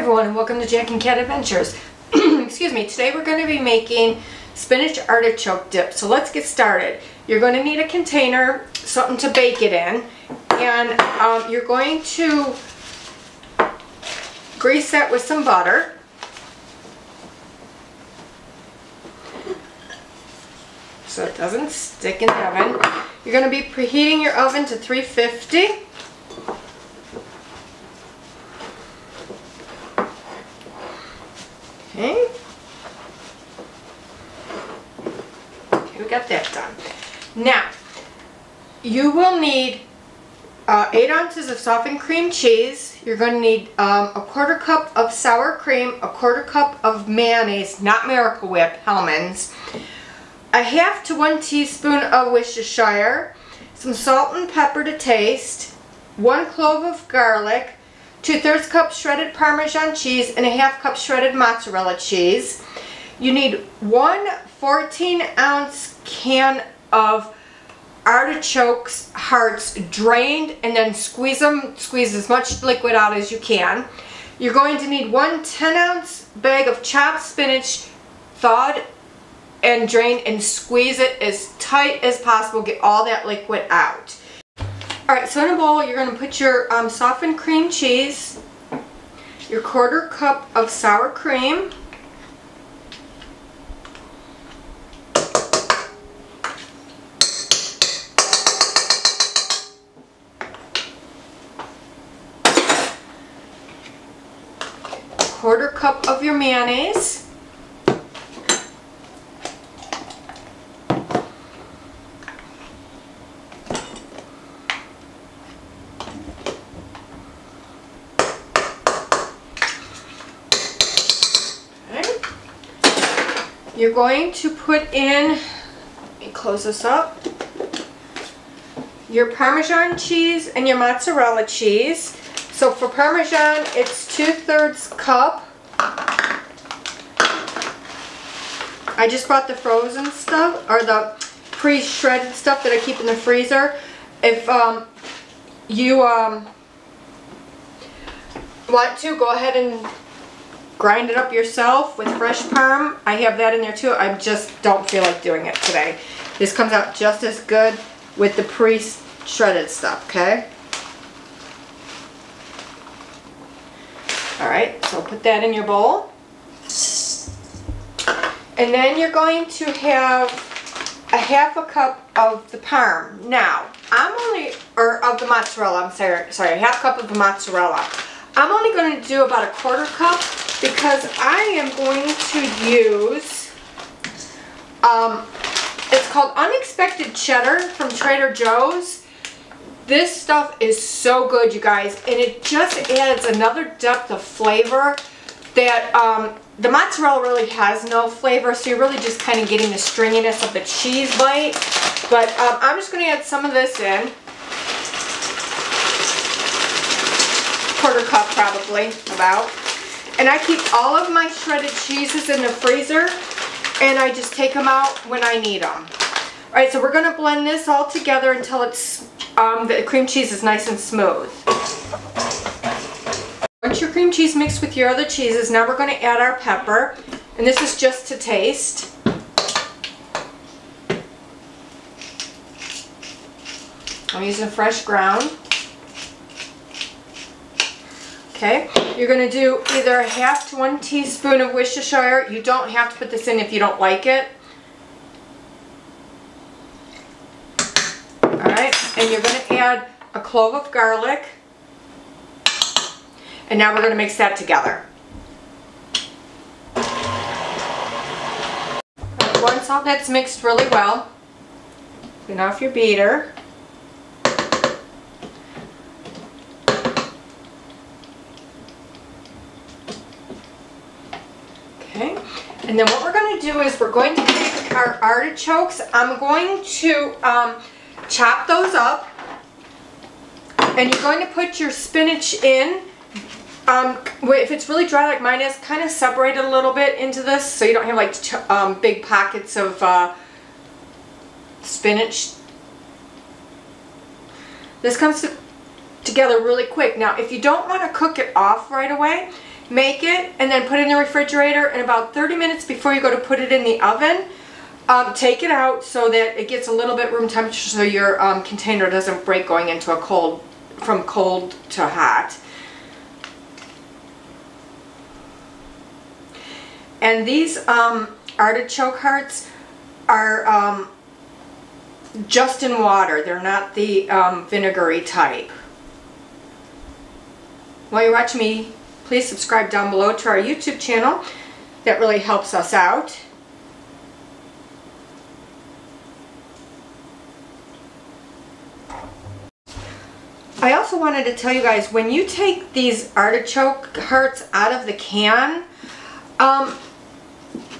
everyone, and welcome to Jack and Cat Adventures. Excuse me. Today we're going to be making spinach artichoke dip. So let's get started. You're going to need a container, something to bake it in, and you're going to grease that with some butter. So it doesn't stick in the oven. You're going to be preheating your oven to 350. Okay, we got that done. Now, you will need 8 ounces of softened cream cheese. You're going to need a 1/4 cup of sour cream, a 1/4 cup of mayonnaise, not Miracle Whip, Hellmann's, a 1/2 to 1 teaspoon of Worcestershire, some salt and pepper to taste, 1 clove of garlic, 2/3 cup shredded Parmesan cheese, and a 1/2 cup shredded mozzarella cheese. You need 1 14-ounce can of artichokes hearts drained, and then squeeze as much liquid out as you can. You're going to need 1 10-ounce bag of chopped spinach, thawed and drained, and squeeze it as tight as possible. Get all that liquid out. Alright, so in a bowl you're going to put your softened cream cheese, your 1/4 cup of sour cream, a 1/4 cup of your mayonnaise, you're going to put in, let me close this up, your Parmesan cheese and your mozzarella cheese. So for Parmesan, it's 2/3 cup. I just bought the frozen stuff, or the pre-shredded stuff that I keep in the freezer. If you want to, go ahead and grind it up yourself with fresh parm. I have that in there too. I just don't feel like doing it today. This comes out just as good with the pre-shredded stuff, okay? Alright, so put that in your bowl. And then you're going to have a 1/2 cup of the parm. Now, of the mozzarella, I'm sorry, a 1/2 cup of the mozzarella. I'm only going to do about a 1/4 cup because I am going to use, it's called Unexpected Cheddar from Trader Joe's. This stuff is so good, you guys, and it just adds another depth of flavor that the mozzarella really has no flavor, so you're really just kind of getting the stringiness of the cheese bite. But I'm just going to add some of this in. 1/4 cup probably, about. And I keep all of my shredded cheeses in the freezer, and I just take them out when I need them. Alright, so we're going to blend this all together until it's the cream cheese is nice and smooth. Once your cream cheese mixed with your other cheeses, now we're going to add our pepper, and this is just to taste. I'm using fresh ground. Okay, you're going to do either a 1/2 to 1 teaspoon of Worcestershire. You don't have to put this in if you don't like it. Alright, and you're going to add a clove of garlic. And now we're going to mix that together. Once all that's mixed really well, clean off your beater. Okay, and then what we're going to do is we're going to take our artichokes. I'm going to chop those up, and you're going to put your spinach in. If it's really dry like mine is, kind of separate it a little bit into this so you don't have like big pockets of spinach. This comes together really quick. Now, if you don't want to cook it off right away, make it, and then put it in the refrigerator, and about 30 minutes before you go to put it in the oven, take it out so that it gets a little bit room temperature so your container doesn't break going into a from cold to hot. And these artichoke hearts are just in water. They're not the vinegary type. While you're watching me, please subscribe down below to our YouTube channel. That really helps us out. I also wanted to tell you guys, when you take these artichoke hearts out of the can,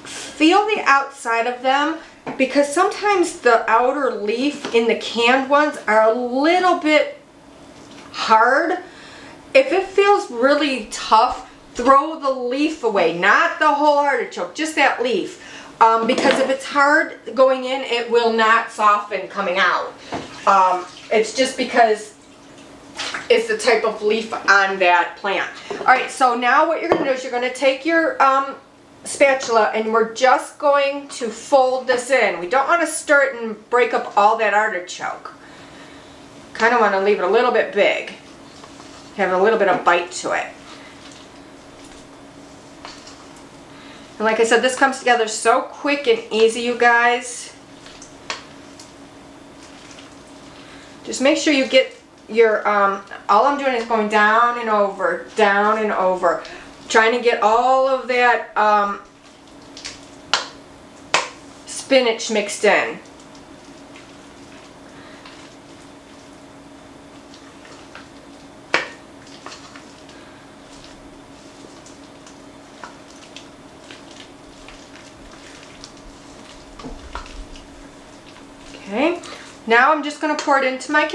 feel the outside of them, because sometimes the outer leaf in the canned ones are a little bit hard. If it feels really tough, throw the leaf away, not the whole artichoke, just that leaf. Because if it's hard going in, it will not soften coming out. It's just because it's the type of leaf on that plant. Alright, so now what you're going to do is you're going to take your spatula and we're just going to fold this in. We don't want to stir it and break up all that artichoke. Kind of want to leave it a little bit big. Have a little bit of bite to it. And like I said, this comes together so quick and easy, you guys. Just make sure you get your, all I'm doing is going down and over, trying to get all of that spinach mixed in. Okay, now I'm just going to pour it into my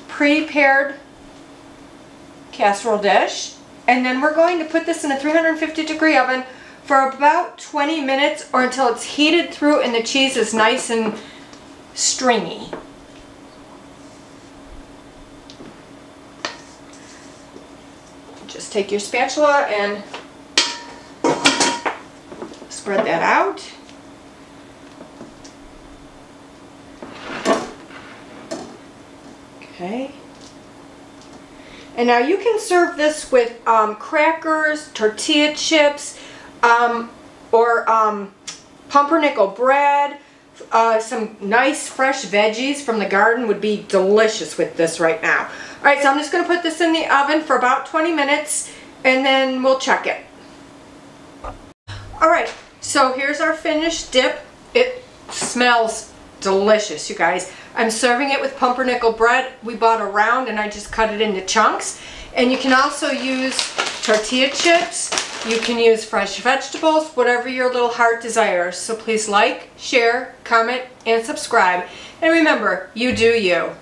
prepared casserole dish, and then we're going to put this in a 350-degree oven for about 20 minutes or until it's heated through and the cheese is nice and stringy. Just take your spatula and spread that out. Okay. And now you can serve this with crackers, tortilla chips, or pumpernickel bread. Some nice fresh veggies from the garden would be delicious with this right now. Alright, so I'm just going to put this in the oven for about 20 minutes and then we'll check it. Alright, so here's our finished dip. It smells delicious, you guys. I'm serving it with pumpernickel bread. We bought a round and I just cut it into chunks. And you can also use tortilla chips. You can use fresh vegetables, whatever your little heart desires. So please like, share, comment, and subscribe. And remember, you do you.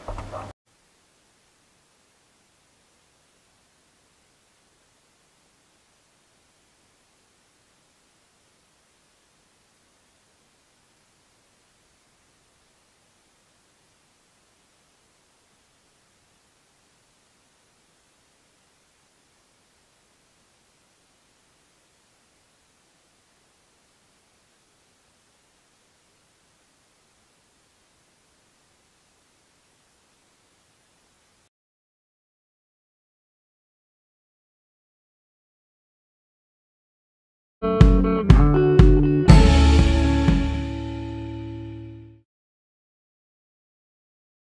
Thank you.